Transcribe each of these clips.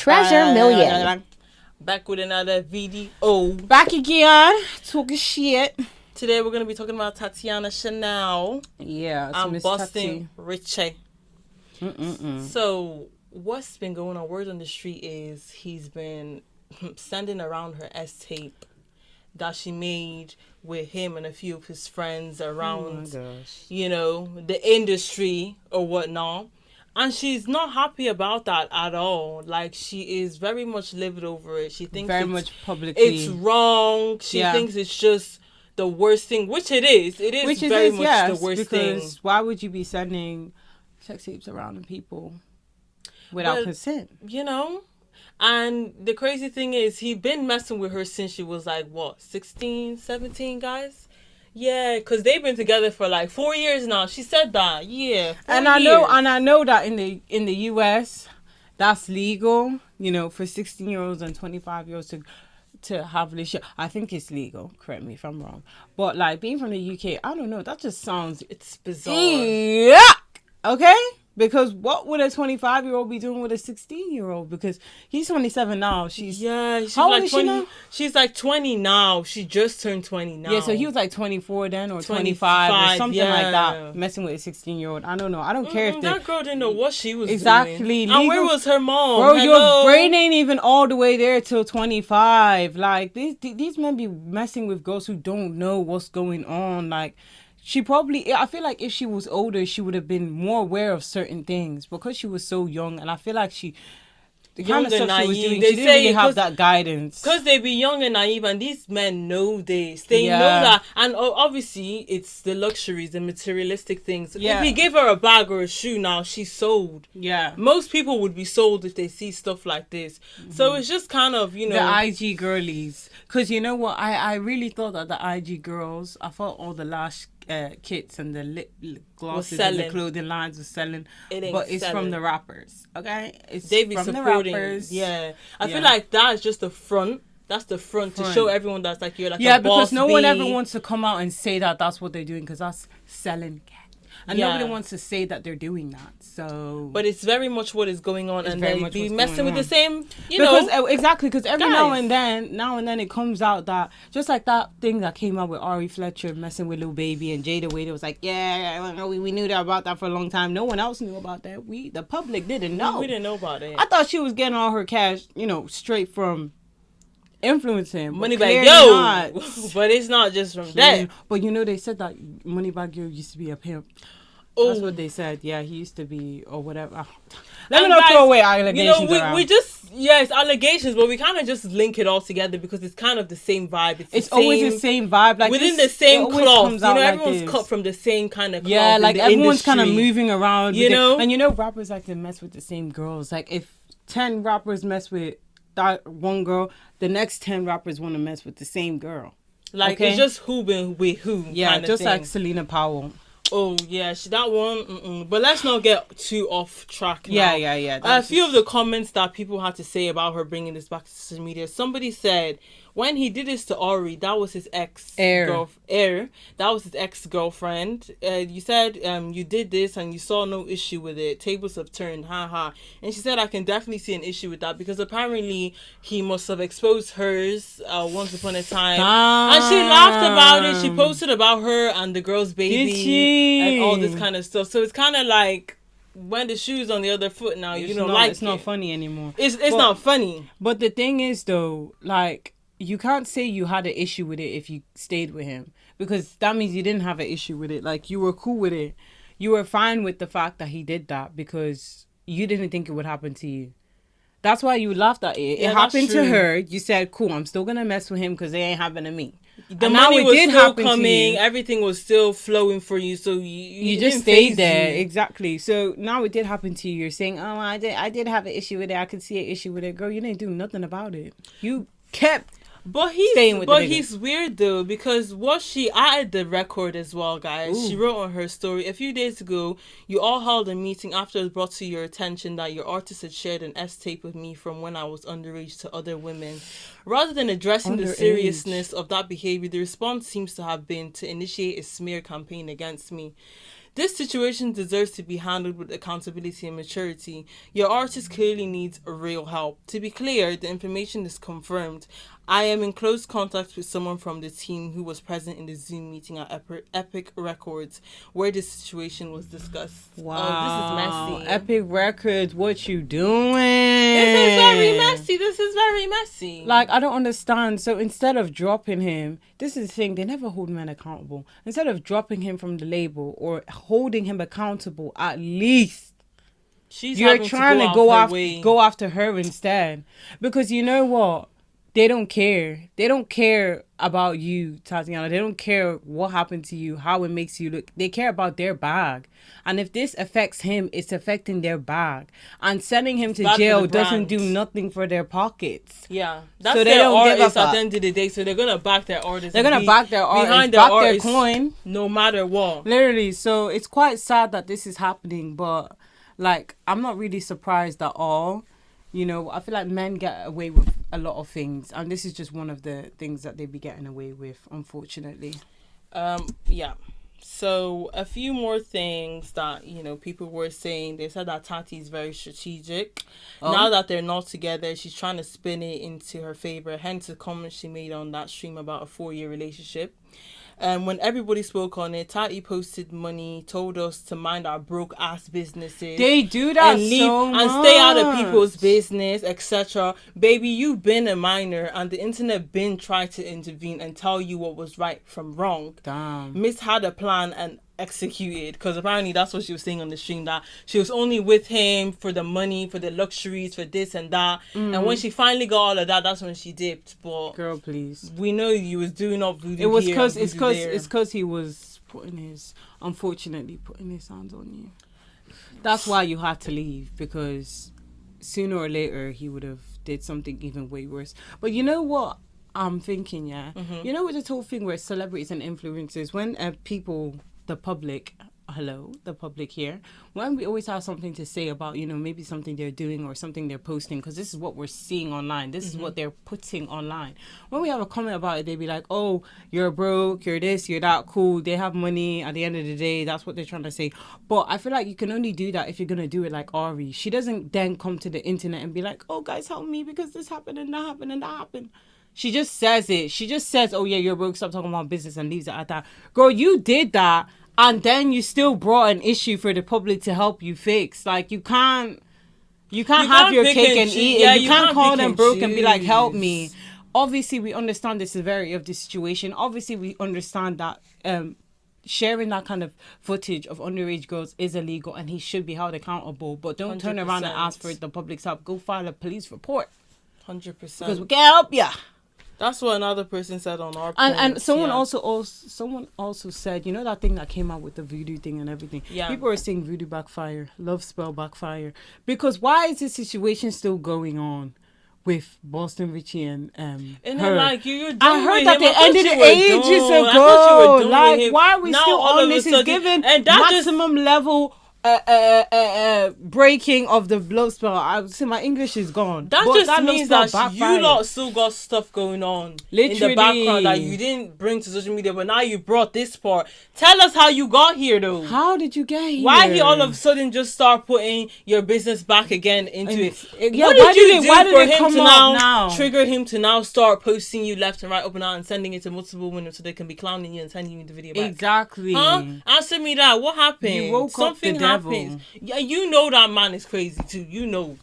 Treasure Million. Back with another video. Back again, talking shit. Today we're going to be talking about Tatiana Chanel. Yeah, and Miss Boston Richey. Mm-mm-mm. So, what's been going on? Word on the street is he's been sending around her S-tape that she made with him and a few of his friends around, the industry or whatnot. And she's not happy about that at all. Like, she is very much livid over it. She thinks very much publicly it's wrong. She thinks it's just the worst thing, which it is. It is very much the worst thing. Because why would you be sending sex tapes around to people without consent? And the crazy thing is, he'd been messing with her since she was like, 16, 17, guys? Yeah, because they've been together for like 4 years now. She said that. Yeah. And I know that in the US, that's legal, for 16-year-olds and 25-year-olds to have this. I think it's legal. Correct me if I'm wrong. But like being from the UK, I don't know. That just sounds it's bizarre. Yuck. Okay? Because what would a 25-year-old be doing with a 16-year-old? Because he's 27 now. She's how old is she now? She's like 20 now. She just turned 20 now. Yeah, so he was like 24 then or 25 or something like that. Messing with a 16-year-old. I don't know. I don't care if that girl didn't know what she was doing. And where was her mom? Bro, your brain ain't even all the way there till 25. Like, these men be messing with girls who don't know what's going on. Like, I feel like if she was older, she would have been more aware of certain things because she was so young. And I feel like the kind of stuff she was doing, she didn't really have that guidance. Because they be young and naive, and these men know this. They know that. And obviously, it's the luxuries, the materialistic things. Yeah. If he gave her a bag or a shoe now, she's sold. Yeah. Most people would be sold if they see stuff like this. Mm-hmm. So it's just kind of, The IG girlies. Because you know what? I really thought that the IG girls, I thought all the lash kits and the lip glosses and the clothing lines were selling, but it's from the rappers. Okay, they be from supporting. The rappers. I feel like that's just the front. That's the front to show everyone that's like you're like a boss because no one ever wants to come out and say that that's what they're doing because that's selling cat. And nobody wants to say that they're doing that. So, but it's very much what is going on, and they be messing with the same, exactly. Because every now and then, it comes out that just like that thing that came out with Ari Fletcher messing with Lil Baby and Jada Wade. It was like, we knew about that for a long time. No one else knew about that. The public didn't know. We didn't know about it. I thought she was getting all her cash, straight from influencing Moneybag Yo, but it's not just from that. But they said that Moneybag Yo used to be a pimp. That's what they said. Yeah, he used to be or whatever. Let me not throw away allegations. We just it's allegations, but we kind of just link it all together because it's kind of the same vibe. It's always the same vibe, like within the same cloth. Everyone's cut from the same kind of cloth. Yeah, like everyone's kind of moving around. And rappers like to mess with the same girls. Like if 10 rappers mess with that one girl, the next 10 rappers want to mess with the same girl. Like it's just who been with who. Yeah, just like Selena Powell. Oh yeah, that one. But let's not get too off track now. Yeah. A few of the comments that people had to say about her bringing this back to social media. Somebody said when he did this to Ari, that was his that was his ex-girlfriend. You said you did this and you saw no issue with it. Tables have turned, haha. And she said I can definitely see an issue with that because apparently he must have exposed hers once upon a time. And she laughed about it. She posted about her and the girl's baby. Did she? And all this kind of stuff. So it's kind of like when the shoe's on the other foot now, it's not funny anymore. It's not funny. But the thing is though, like, you can't say you had an issue with it if you stayed with him because that means you didn't have an issue with it. Like, you were cool with it. You were fine with the fact that he did that because you didn't think it would happen to you. That's why you laughed at it. It happened to her. You said, cool, I'm still going to mess with him because it ain't happening to me. The money was still coming. Everything was still flowing for you. So you just stayed there. Exactly. So now it did happen to you. You're saying, oh, I did have an issue with it. I could see an issue with it. Girl, you didn't do nothing about it. You kept he's weird though because I added the record as well, guys. Ooh. She wrote on her story a few days ago, you all held a meeting after it was brought to your attention that your artist had shared an S-tape with me from when I was underage to other women. Rather than addressing the seriousness of that behavior, the response seems to have been to initiate a smear campaign against me. This situation deserves to be handled with accountability and maturity. Your artist clearly needs real help. To be clear, the information is confirmed. I am in close contact with someone from the team who was present in the Zoom meeting at Epic Records where this situation was discussed. Wow. Oh, this is messy. Epic Records, what you doing? This is very messy. This is very messy. Like, I don't understand. So instead of dropping him, this is the thing, they never hold men accountable. Instead of dropping him from the label or holding him accountable, at least you're trying to go after her instead. Because you know what? They don't care. They don't care about you, Tatiana. They don't care what happened to you, how it makes you look. They care about their bag. And if this affects him, it's affecting their bag. And sending him to jail doesn't do nothing for their pockets. Yeah. That's so they their artists at the end of the day. So they're going to back their artists. They're going to back their artists, back their coin. No matter what. Literally. So it's quite sad that this is happening. But, like, I'm not really surprised at all. You know, I feel like men get away with a lot of things, and this is just one of the things that they be getting away with, unfortunately. Yeah. So a few more things that, you know, people were saying. They said that Tati is very strategic. Now that they're not together, she's trying to spin it into her favor. Hence the comment she made on that stream about a 4-year relationship. When everybody spoke on it, Tati posted money, told us to mind our broke ass businesses. They do that and leave so much. And stay out of people's business, etc. Baby, you've been a minor, and the internet been tried to intervene and tell you what was right from wrong. Damn. Miss had a plan and executed, because apparently that's what she was saying on the stream, that she was only with him for the money, for the luxuries, for this and that. And when she finally got all of that, that's when she dipped. But girl, please, we know you was doing up voodoo. It was because it's because he was unfortunately putting his hands on you. That's why you had to leave, because sooner or later he would have did something even way worse. But you know what I'm thinking, yeah? You know, with this whole thing where celebrities and influencers, when people, the public here, when we always have something to say about, you know, maybe something they're doing or something they're posting, because this is what we're seeing online, this is what they're putting online. When we have a comment about it, they be like, oh, you're broke, you're this, you're that, cool, they have money. At the end of the day, that's what they're trying to say. But I feel like you can only do that if you're gonna do it like Ari. She doesn't then come to the internet and be like, oh, guys, help me because this happened and that happened and that happened. She just says it. She just says, oh yeah, you're broke, stop talking about business, and leaves it at that. Girl, you did that, and then you still brought an issue for the public to help you fix. Like, you can't have your cake and eat it. Yeah, you can't call them broke and be like, help me. Obviously, we understand the severity of the situation. Obviously, we understand that sharing that kind of footage of underage girls is illegal and he should be held accountable. But don't 100%. Turn around and ask for the public's help. Go file a police report. 100%. Because we can't help ya. That's what another person said on our and someone also said, you know, that thing that came out with the voodoo thing and everything. Yeah. People are saying voodoo backfire, love spell backfire. Because why is this situation still going on with Boston Richey and her? Like, you're done I heard with that him. they ended it ages ago. Like, why are we now, still on this? Is given maximum level breaking of the blood spell. I would say my English is gone. That means that you lot still got stuff going on in the background that you didn't bring to social media, but now you brought this part. Tell us how you got here, though. How did you get here? Why he all of a sudden just start putting your business back again into it? Yeah, what did you do for him to now trigger him to now start posting you left and right, up and down, and sending it to multiple women so they can be clowning you and sending you the video back? Exactly. Huh? Answer me that. What happened? You woke Something up the happens. Devil. Yeah, you know that man is crazy too. You know.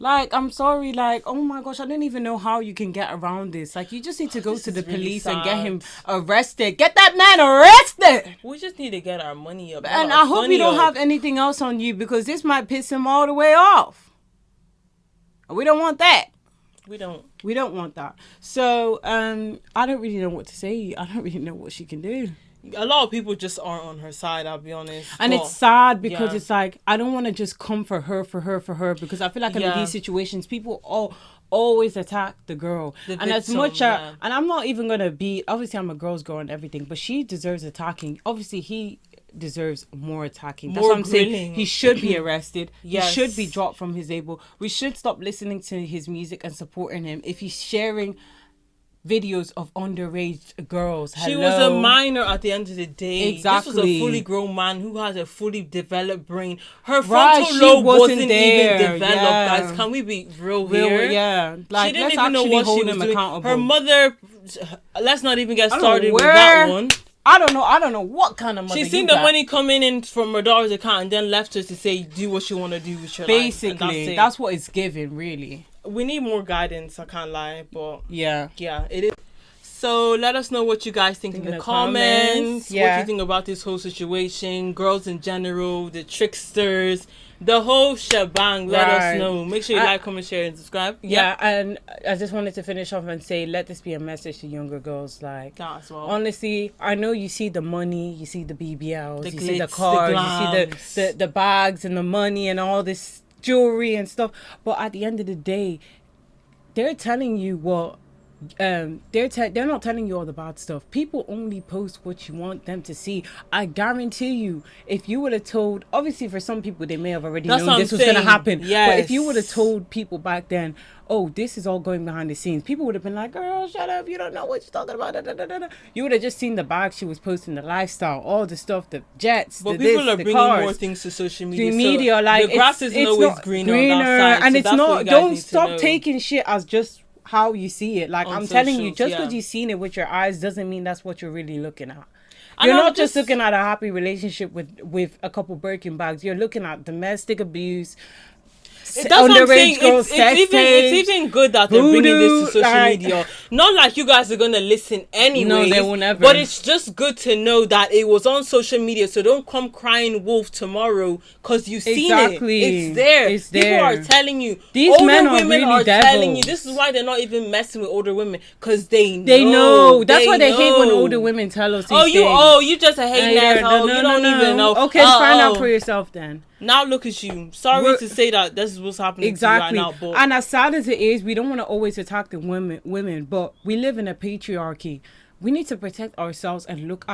Like, I'm sorry, like, oh my gosh, I don't even know how you can get around this. Like, you just need to go to the police and get him arrested. Get that man arrested! We just need to get our money up. And I hope you don't have anything else on you, because this might piss him all the way off. We don't want that. We don't want that. So, I don't really know what to say. I don't really know what she can do. A lot of people just aren't on her side, I'll be honest. And it's sad because it's like, I don't want to just come for her, because I feel like in these situations, people always attack the girl. And as much and I'm not even going to be, obviously I'm a girl's girl and everything, but she deserves attacking. Obviously he deserves more attacking. That's what I'm saying. He should be arrested. Yes. He should be dropped from his label. We should stop listening to his music and supporting him. If he's sharing videos of underage girls. She was a minor at the end of the day. Exactly. This was a fully grown man who has a fully developed brain. Her frontal lobe wasn't even developed, guys. Can we be real here? Yeah. Like, she didn't even know what she was doing. Her mother, let's not even get started with that one. I don't know what kind of mother. She's seen the money coming in from her daughter's account and then left her to say, do what you want to do with your life. Basically, that's what it's given, really. We need more guidance, I can't lie, but yeah, it is. So let us know what you guys think in the comments. Yeah. What you think about this whole situation, girls in general, the tricksters, the whole shebang. Let us know. Make sure you like, comment, share, and subscribe. Yeah, and I just wanted to finish off and say, let this be a message to younger girls. Like, honestly, I know you see the money, you see the BBLs, you see the cars, you see the bags and the money and all this jewelry and stuff. But at the end of the day, they're telling you what. They're not telling you all the bad stuff. People only post what you want them to see. I guarantee you, if you would have told, obviously for some people they may have already known this was going to happen. Yes. But if you would have told people back then, oh, this is all going behind the scenes, people would have been like, girl, shut up, you don't know what you're talking about. Da, da, da, da. You would have just seen the bag she was posting, the lifestyle, all the stuff, the jets, but the people this, are the bringing cars, more things to social media. the media, like the grass isn't always greener on that side, and so it's not. Don't stop know. taking shit as just how you see it. Like, I'm telling you, just because you've seen it with your eyes doesn't mean that's what you're really looking at. You're not just looking at a happy relationship with a couple Birkin bags. You're looking at domestic abuse, That's what I'm saying. It's even good that they're bringing this to social media. Not like you guys are gonna listen anyway. No, they will never. But it's just good to know that it was on social media. So don't come crying wolf tomorrow because you've seen it. It's there. It's there. People are telling you. These older men are women really are devils. telling you. This is why they're not even messing with older women because they know. They know. That's why they hate when older women tell us these things. You just a hating asshole. You don't even know. Okay, find out for yourself then. Now look at you. Sorry to say that this is what's happening to you right now. But and as sad as it is, we don't want to always attack the women, but we live in a patriarchy. We need to protect ourselves and look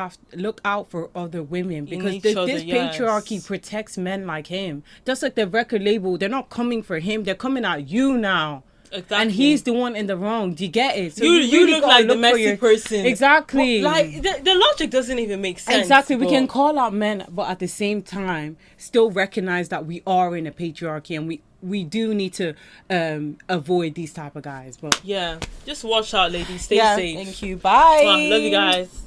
out for other women because this patriarchy protects men like him. Just like the record label, they're not coming for him; they're coming at you now. Exactly. And he's the one in the wrong. Do you get it? So you really look like the messy person. Exactly. But, like the logic doesn't even make sense. Exactly. We can call out men, but at the same time, still recognize that we are in a patriarchy and we do need to avoid these type of guys. But yeah, just watch out, ladies. Stay safe. Thank you. Bye. Love you guys.